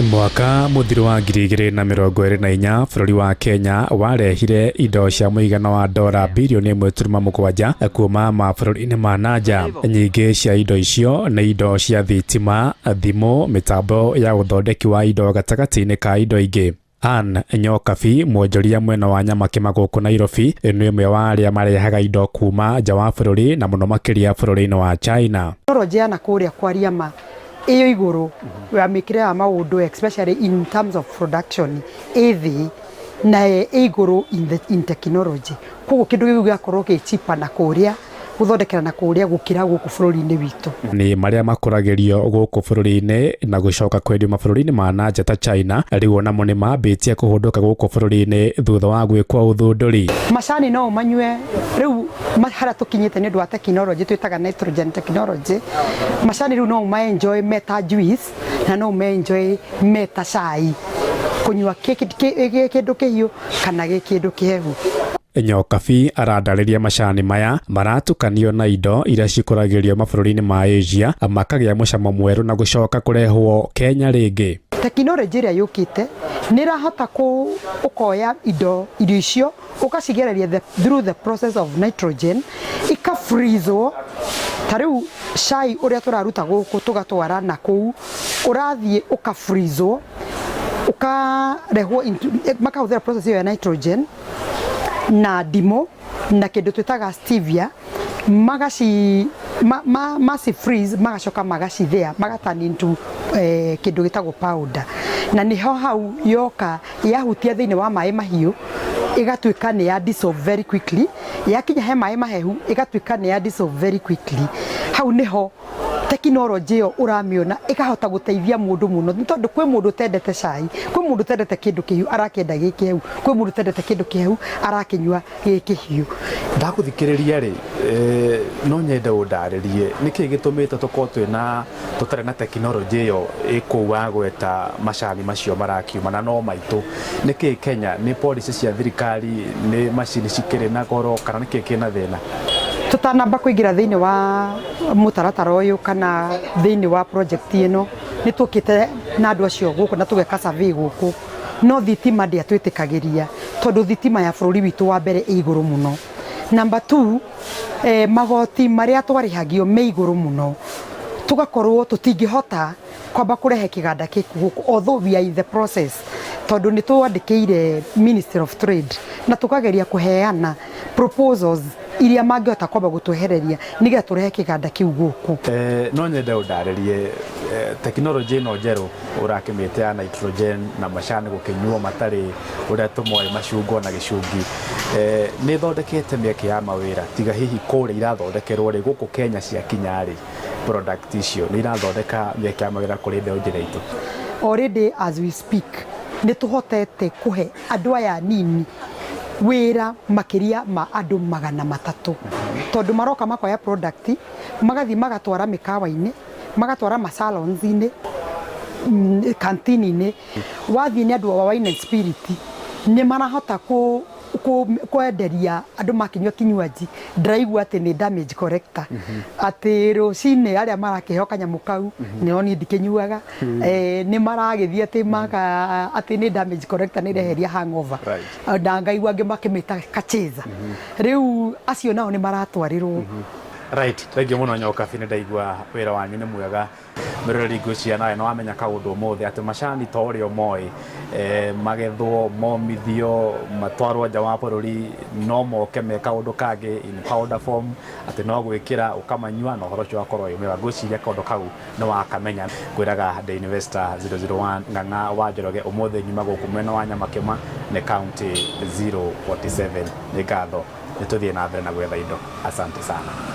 Mwaka muthiru wa 2024 bũrũri wa Kenya warehire indo cia mũigana wa $1.7 bilioni kuma mabũrũri-inĩ ma nanja. Nyingĩ cia indo icio nĩ indo cia thitima, thimũ, mitambo ya ũthondeki wa indo gatagatĩ-inĩ ka indo ingĩ. Ann Nyokabi, mwonjoria mwena wa Nyamakema gũkũ Nairobi, nĩ ũmwe wa arĩa marehaga indo kuma nja wa bũrũri na mũno makĩria bũrũri-inĩ wa China. Tekinoronjĩ ya nakũrĩa kwaria ma iyo iguru ya mikire ya maundu especially in terms of production ethi na iguru in technology koguo kindu giu giakorwo ki cheaper na kuria guthondekera na kuria gukira gũkũ bũrũri-inĩ witũ. Ni maria makũragĩrio gũkũ bũrũri-inĩ na gũcoka kwendio mabũrũri-inĩ ma nanja ta China, rĩu onamo nĩ mambĩtie kũhũndũka gũkũ bũrũri-inĩ thutha wa gwĩkwo ũthundũri. Macani no manyue rĩu haria tukinyĩte nĩ ũndũ wa technology twĩtaga nitrogen technology. Macani rĩu no enjoy meta juice na no enjoy meta chai kunyua kĩndũ kĩhiũ kana kĩndũ kĩhehu. Nyokabi arandarĩria macani maya maratukanio na indo iria cikũragĩrio mabũrũri-inĩ ma Asia makagĩa mũcamo mwerũ na gũcoka kũrehwo Kenya rĩngĩ. Tekinoronjĩ ĩrĩa yũkĩte nĩ irahota ũkoya indo icio ũkacigereria through the process of nitrogen ikafreezwo. Ta rĩu chai ũrĩa tũraruta gũkũ tũgatwara na kũu ũrathiĩ ũkafreezwo ũkarehwo makahũthĩra process ya nitrogen na ndimũ na kindu twitaga stevia magaci freeze magacoka magacithĩa magaturn into kindu gitagwo powder na niho hau yoka yahutia thĩinĩ wa maĩ mahiũ igatuĩka nĩ ya dissolve very quickly, yakinya he maĩ mahehu igatuĩka nĩ ya dissolve very quickly. Hau niho tekinoronjĩ ĩyo ũramĩona ikahota gũteithia mũndũ mũno nĩ tondũ kwĩ mũndũ tendete cai, kwĩ mũndũ tendete kĩndũ kĩhiũ arakĩenda gĩkĩhehu, kwĩ mũndũ tendete kĩndũ kĩhehu arakĩnyua gĩkĩhiũ. Ndakuthikĩrĩria rĩ no nyende ũndarĩrie nĩkĩ gĩtũmĩte tũkorwo tũtarĩ na tekinoronjĩ ĩyo ĩkũu wa gweta macani macio marakiuma na no maitũ. Nĩkĩ Kenya nĩ policy cia thirikari nĩ macini cikĩrĩ na goro kana nĩkĩ kĩna thĩna? Tutanamba kuingira thĩinĩ wa mutaratara ũyũ kana thĩinĩ wa project ĩno nĩ tũkĩte na andũ acio gũkũ na tũgeka survey gũkũ, no thitima ndĩatwĩtĩkagĩria tondũ thitima ya bũrũri witũ wa mbere ĩ igũrũ mũno. Number 2, magoti marĩa twarĩhagio me igũrũ mũno, tugakorwo tũtingĩhota kwamba kũrehe kĩganda gĩkũ gũkũ although we are in the process tondũ nĩ twandĩkĩire Ministry of Trade na tukageria kũheana proposals iria mangĩhota kwamba gũtwehereria nĩgetha tũrehe kĩganda kĩu gũkũ. No nyende ũndarĩrie tekinoronjĩ ĩno njerũ ũrakĩmĩte ya nitrogen na macani gũkĩnyuo matarĩ ũrĩa tũmoĩ macungwa na gĩcungi, nĩ thondekete mĩeke ya mawĩra tiga hihi kũrĩa irathondekerwo rĩ gũkũ Kenya ciakinya rĩ product icio nĩ irathondeka mĩeke ya mawĩra kũrĩ mbeũ njĩra itũ? Already as we speak nĩ tũhotete kũhe andũ aya nini wĩra makĩria ma andũ 300 tondũ maroka makoya product magathi magatwara mĩkawa-inĩ magatwara masalons-inĩ kantini-inĩ. Wathiĩ nĩ andũ wa wine and spirit nĩ marahota kwenderia andũ makinyua kinywaji ndĩraigua atĩ nĩ damage corrector atĩ rũcinĩ arĩa marakĩheo kanyamũ kau nĩo niĩ ndikĩnyuaga nĩ maragĩthiĩ atĩ nĩ damage corrector nĩ ireheria hangover na ngaigua angĩ makĩmĩta kacheza. Rĩu acio nao nĩ maratwarĩrwo. Right, thengiũ mũno Nyokabi, nĩ ndaigua wĩra wanyu nĩ mwega. Mĩroreri ngwĩciria nawe nĩ wamenya kaũndũ ũmũthĩ atĩ macani ta ũrĩa moĩ magethwo momithio matwarwo nja wa bũrũri no moke me kaũndũ kangĩ in powder form atĩ no gwĩkĩra ũkamanyua na ũhoro ũcio wakorwo wĩ mwega. Ngwĩciria kaũndũ kau nĩ wakamenya. Ngwĩraga The Investor 001 Ng'ang'a wa Njoroge ũmũthĩ nyuma gũkũ mwena wa Nyamakema nĩ county 047. Nĩ ngatho nĩ tũthiĩ na mbere na gwetha indo. Asante sana.